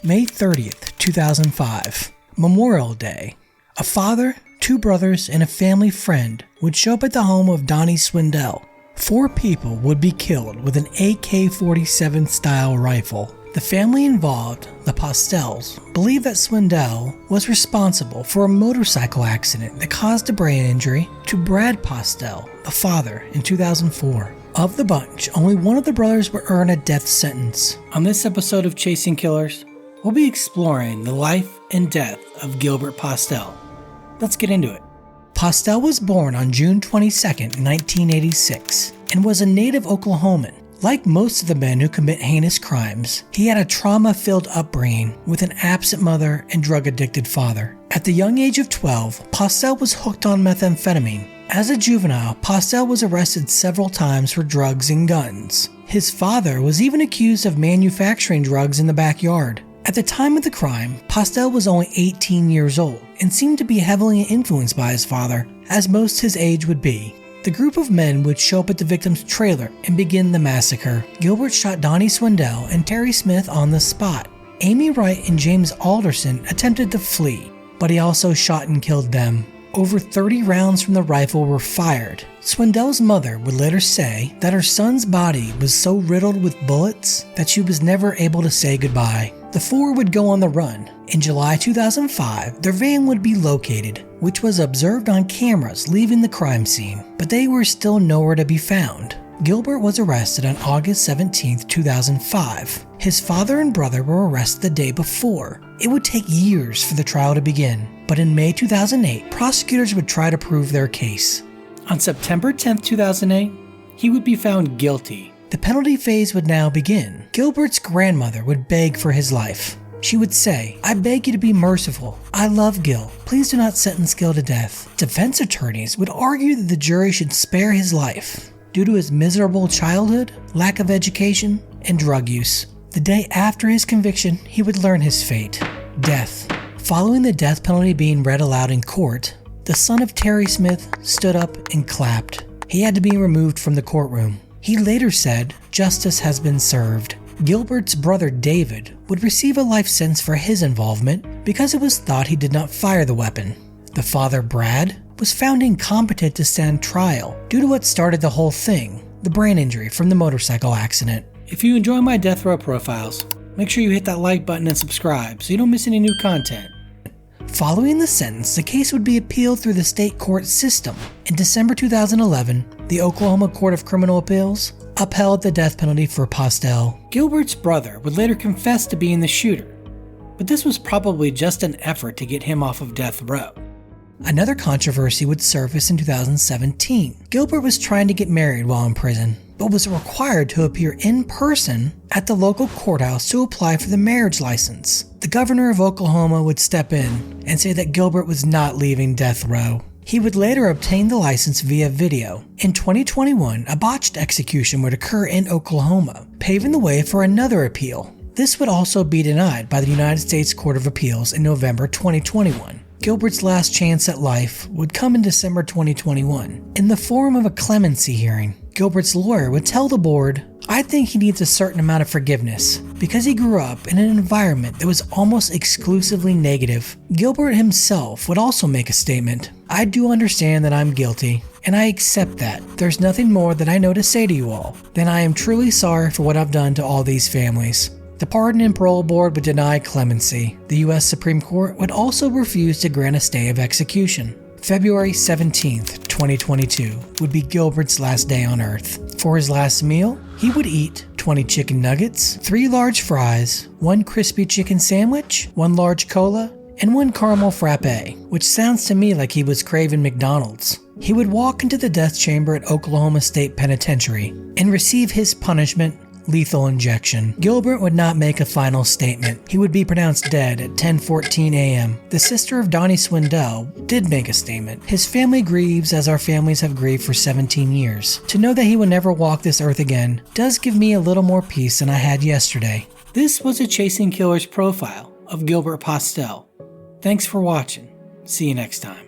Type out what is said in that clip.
May 30th, 2005, Memorial Day. A father, 2 brothers, and a family friend would show up at the home of Donnie Swindell. 4 people would be killed with an AK-47 style rifle. The family involved, the Postelles, believed that Swindell was responsible for a motorcycle accident that caused a brain injury to Brad Postelle, the father, in 2004. Of the bunch, only one of the brothers would earn a death sentence. On this episode of Chasing Killers, we'll be exploring the life and death of Gilbert Postelle. Let's get into it. Postelle was born on June 22, 1986, and was a native Oklahoman. Like most of the men who commit heinous crimes, he had a trauma-filled upbringing with an absent mother and drug-addicted father. At the young age of 12, Postelle was hooked on methamphetamine. As a juvenile, Postelle was arrested several times for drugs and guns. His father was even accused of manufacturing drugs in the backyard. At the time of the crime, Postelle was only 18 years old and seemed to be heavily influenced by his father, as most his age would be. The group of men would show up at the victim's trailer and begin the massacre. Gilbert shot Donnie Swindell and Terry Smith on the spot. Amy Wright and James Alderson attempted to flee, but he also shot and killed them. Over 30 rounds from the rifle were fired. Swindell's mother would later say that her son's body was so riddled with bullets that she was never able to say goodbye. The 4 would go on the run. In July 2005, their van would be located, which was observed on cameras leaving the crime scene, but they were still nowhere to be found. Gilbert was arrested on August 17, 2005. His father and brother were arrested the day before. It would take years for the trial to begin, but in May 2008, prosecutors would try to prove their case. On September 10, 2008, he would be found guilty. The penalty phase would now begin. Gilbert's grandmother would beg for his life. She would say, "I beg you to be merciful. I love Gil. Please do not sentence Gil to death." Defense attorneys would argue that the jury should spare his life due to his miserable childhood, lack of education, and drug use. The day after his conviction, he would learn his fate: death. Following the death penalty being read aloud in court, the son of Terry Smith stood up and clapped. He had to be removed from the courtroom. He later said, "Justice has been served." Gilbert's brother David would receive a life sentence for his involvement because it was thought he did not fire the weapon. The father, Brad, was found incompetent to stand trial due to what started the whole thing: the brain injury from the motorcycle accident. If you enjoy my death row profiles, make sure you hit that like button and subscribe so you don't miss any new content. Following the sentence, the case would be appealed through the state court system. In December 2011, the Oklahoma Court of Criminal Appeals upheld the death penalty for Postelle. Gilbert's brother would later confess to being the shooter, but this was probably just an effort to get him off of death row. Another controversy would surface in 2017. Gilbert was trying to get married while in prison, but was required to appear in person at the local courthouse to apply for the marriage license. The governor of Oklahoma would step in and say that Gilbert was not leaving death row. He would later obtain the license via video. In 2021, a botched execution would occur in Oklahoma, paving the way for another appeal. This would also be denied by the United States Court of Appeals in November 2021. Gilbert's last chance at life would come in December 2021. In the form of a clemency hearing, Gilbert's lawyer would tell the board, "I think he needs a certain amount of forgiveness because he grew up in an environment that was almost exclusively negative." Gilbert himself would also make a statement, "I do understand that I'm guilty, and I accept that. There's nothing more that I know to say to you all than I am truly sorry for what I've done to all these families." The Pardon and Parole Board would deny clemency. The U.S. Supreme Court would also refuse to grant a stay of execution. February 17th, 2022 would be Gilbert's last day on Earth. For his last meal, he would eat 20 chicken nuggets, 3 large fries, 1 crispy chicken sandwich, 1 large cola, and 1 caramel frappe, which sounds to me like he was craving McDonald's. He would walk into the death chamber at Oklahoma State Penitentiary and receive his punishment: lethal injection. Gilbert would not make a final statement. He would be pronounced dead at 10:14 a.m. The sister of Donnie Swindell did make a statement. "His family grieves as our families have grieved for 17 years. To know that he will never walk this earth again does give me a little more peace than I had yesterday." This was a Chasing Killers profile of Gilbert Postelle. Thanks for watching. See you next time.